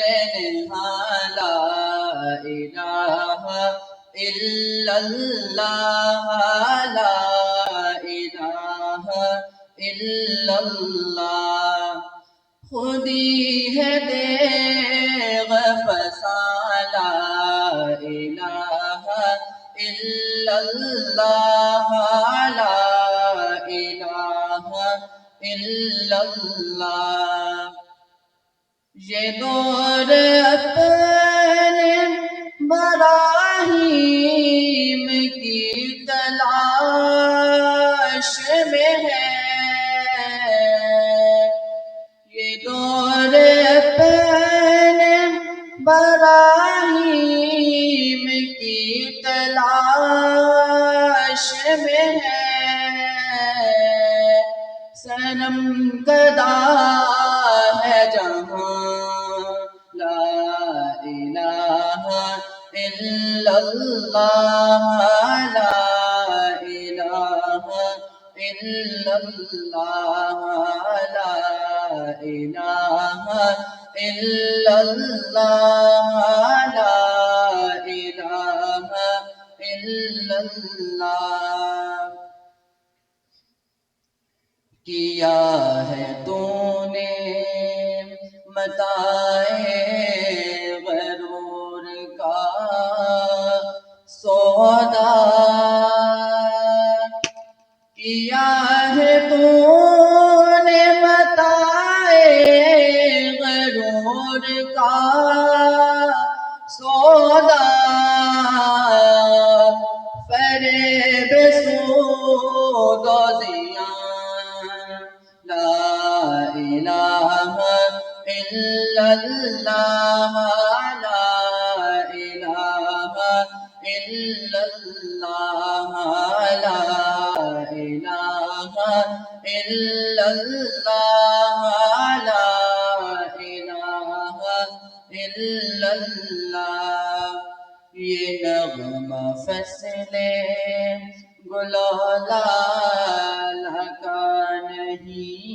تنہا لا الہ الا اللہ لا الہ الا اللہ خودی ہے دیغ فسان لا الہ الا اللہ لا الہ الا اللہ یہ دور اپنے براہیم کی تلاش میں ہے یہ دور اپنے براہیم کی تلاش میں ہے صنم گدا ہے جہاں لا الہ الا اللہ لا الہ الا اللہ لا الہ الا اللہ لا الہ الا اللہ کیا ہے تو نے متاع غرور کا سودا کیا ہے تو نے متاع غرور کا سودا فریب سود و زیان لا الہ الا اللہ لا الہ الا اللہ لا الہ الا اللہ لا الہ الا اللہ یہ نغمہ فصل گل و لال کا نہیں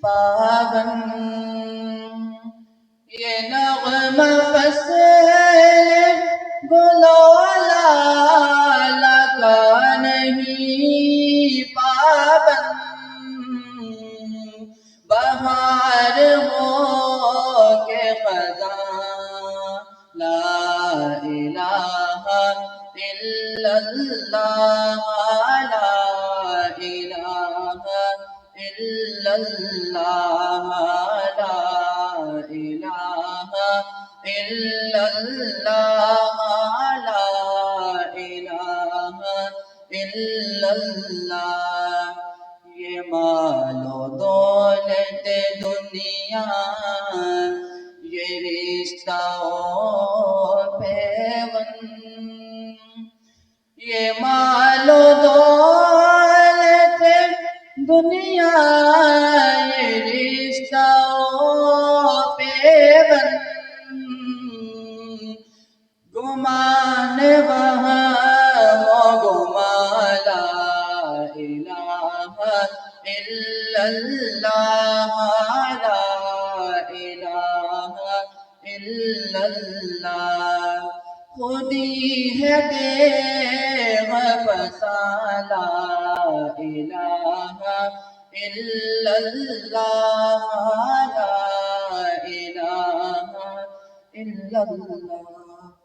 پابند یہ نغمہ فصل گل و لال کا نہیں پابند بہار ہو کے خزاں لا الہ الا اللہ لا الہ الا اللہ لا الہ الا اللہ لا الہ الا اللہ یہ مال و دولت دنیا یہ رشتہ و پیوند یہ مال و دولت دنیا یہ رشتہ و پیوند گمان وہم و گمان لا الہ الا اللہ لا الہ الا اللہ خودی ہے دیغ فسان لا الہ الا اللہ لا الہ الا اللہ